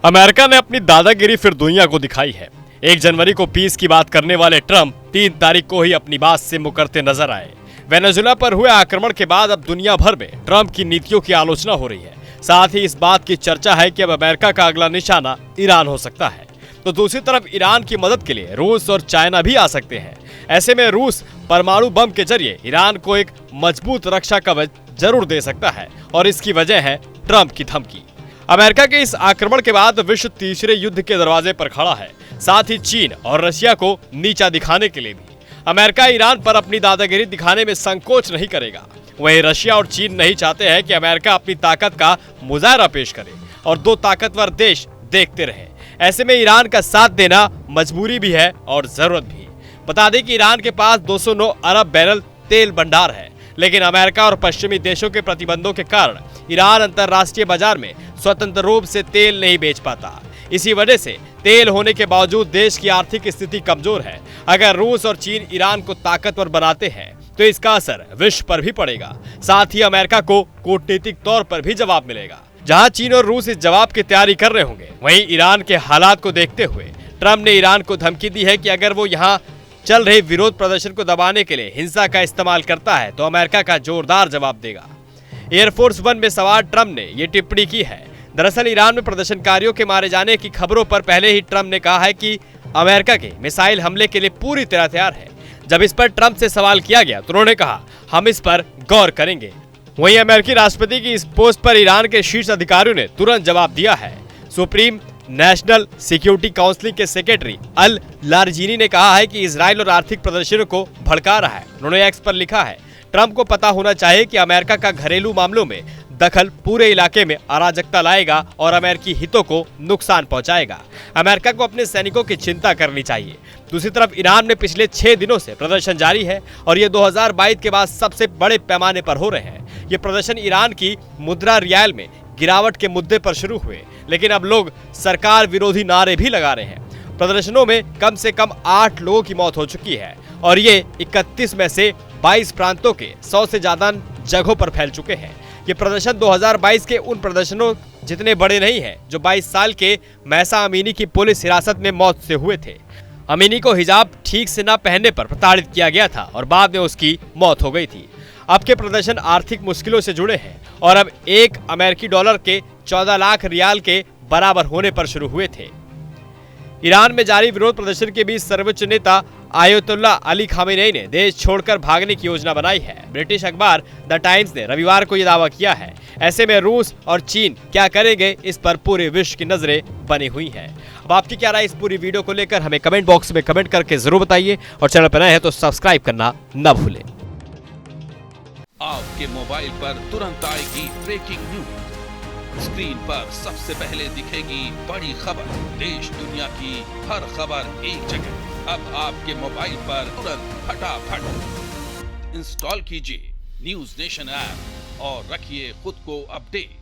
America ने अपनी दादागिरी फिर दुनिया को दिखाई है। 1 जनवरी को पीस की बात करने वाले ट्रंप 3 तारीख को ही अपनी बात से मुकरते नजर आए। वेनेजुएला पर हुए आक्रमण के बाद अब दुनिया भर में ट्रंप की नीतियों की आलोचना हो रही है। साथ ही इस बात की चर्चा है कि अब अमेरिका का अगला निशाना ईरान हो सकता है। तो दूसरी तरफ ईरान की मदद के लिए रूस और चाइना भी आ सकते हैं। ऐसे में रूस परमाणु बम के जरिए ईरान को एक मजबूत रक्षा कवच जरूर दे सकता है और इसकी वजह है ट्रंप की धमकी। अमेरिका के इस आक्रमण के बाद विश्व तीसरे युद्ध के दरवाजे पर खड़ा है। साथ ही चीन और रशिया को नीचा दिखाने के लिए भी अमेरिका ईरान पर अपनी दादागिरी दिखाने में संकोच नहीं करेगा। वहीं रशिया और चीन नहीं चाहते हैं कि अमेरिका अपनी ताकत का मुजाहरा पेश करे और 2 ताकतवर देश देखते रहे। ऐसे में ईरान का साथ देना मजबूरी भी है और जरूरत भी। बता दें कि ईरान के पास 209 अरब बैरल तेल भंडार है, लेकिन अमेरिका और पश्चिमी देशों के प्रतिबंधों के कारण ईरान अंतर्राष्ट्रीय बाजार में स्वतंत्र रूप से तेल नहीं बेच पाता। इसी वजह से तेल होने के बावजूद देश की आर्थिक स्थिति कमजोर है। अगर रूस और चीन ईरान को ताकतवर बनाते हैं तो इसका असर विश्व पर भी पड़ेगा। साथ ही अमेरिका को कूटनीतिक तौर पर भी जवाब मिलेगा। जहां चीन और रूस इस जवाब की तैयारी कर रहे होंगे, वहीं ईरान के हालात को देखते हुए ट्रंप ने ईरान को धमकी दी है कि अगर वो यहाँ चल रहे विरोध प्रदर्शन को दबाने के लिए हिंसा का इस्तेमाल करता है तो अमेरिका का जोरदार जवाब देगा। एयरफोर्स 1 में सवार ट्रंप ने ये टिप्पणी की है। दरअसल ईरान में प्रदर्शनकारियों के मारे जाने की खबरों पर पहले ही ट्रंप ने कहा है कि अमेरिका के मिसाइल हमले के लिए पूरी तरह तैयार है। जब इस पर ट्रंप से सवाल किया गया तो उन्होंने कहा, हम इस पर गौर करेंगे। वहीं अमेरिकी राष्ट्रपति की इस पोस्ट पर ईरान के शीर्ष अधिकारियों ने तुरंत जवाब दिया है। सुप्रीम नेशनल सिक्योरिटी काउंसिल के सेक्रेटरी अल लारजीनी ने कहा है कि इजराइल और आर्थिक प्रदर्शनों को भड़का रहा है। उन्होंने एक्स पर लिखा है, ट्रंप को पता होना चाहिए कि अमेरिका का घरेलू मामलों में दखल पूरे इलाके में अराजकता लाएगा और अमेरिकी हितों को नुकसान पहुंचाएगा। अमेरिका को अपने सैनिकों की चिंता करनी चाहिए। दूसरी तरफ ईरान में पिछले 6 दिनों से प्रदर्शन जारी है और ये 2022 के बाद सबसे बड़े पैमाने पर हो रहे हैं। ये प्रदर्शन ईरान की मुद्रा रियाल में गिरावट के मुद्दे पर शुरू हुए, लेकिन अब लोग सरकार विरोधी नारे भी लगा रहे हैं। प्रदर्शनों में कम से कम 8 लोगों की मौत हो चुकी है और ये 31 में से 22 प्रांतों के 100 से ज्यादा जगहों पर फैल चुके हैं। ये प्रदर्शन 2022 के उन प्रदर्शनों जितने बड़े नहीं हैं जो 22 साल के महसा अमीनी की पुलिस हिरासत में मौत से हुए थे। अमीनी को हिजाब ठीक से न पहनने पर प्रताड़ित किया गया था और बाद में उसकी मौत हो गई थी। अब के प्रदर्शन आर्थिक मुश्किलों से जुड़े हैं और अब 1 अमेरिकी डॉलर के 14 लाख रियाल के बराबर होने पर शुरू हुए थे। ईरान में जारी विरोध प्रदर्शन के बीच सर्वोच्च नेता आयतुल्लाह अली खामेनेई ने देश छोड़कर भागने की योजना बनाई है। ब्रिटिश अखबार द टाइम्स ने रविवार को यह दावा किया है। ऐसे में रूस और चीन क्या करेंगे, इस पर पूरे विश्व की नजरें बनी हुई हैं। अब आपकी क्या राय इस पूरी वीडियो को लेकर हमें कमेंट बॉक्स में कमेंट करके जरूर बताइए और चैनल पर नए हैं तो सब्सक्राइब करना न भूलें। आपके मोबाइल पर तुरंत आएगी ब्रेकिंग न्यूज। स्क्रीन पर सबसे पहले दिखेगी बड़ी खबर। देश दुनिया की हर खबर एक जगह। अब आपके मोबाइल पर तुरंत फटाफट इंस्टॉल कीजिए न्यूज़ नेशन ऐप और रखिए खुद को अपडेट।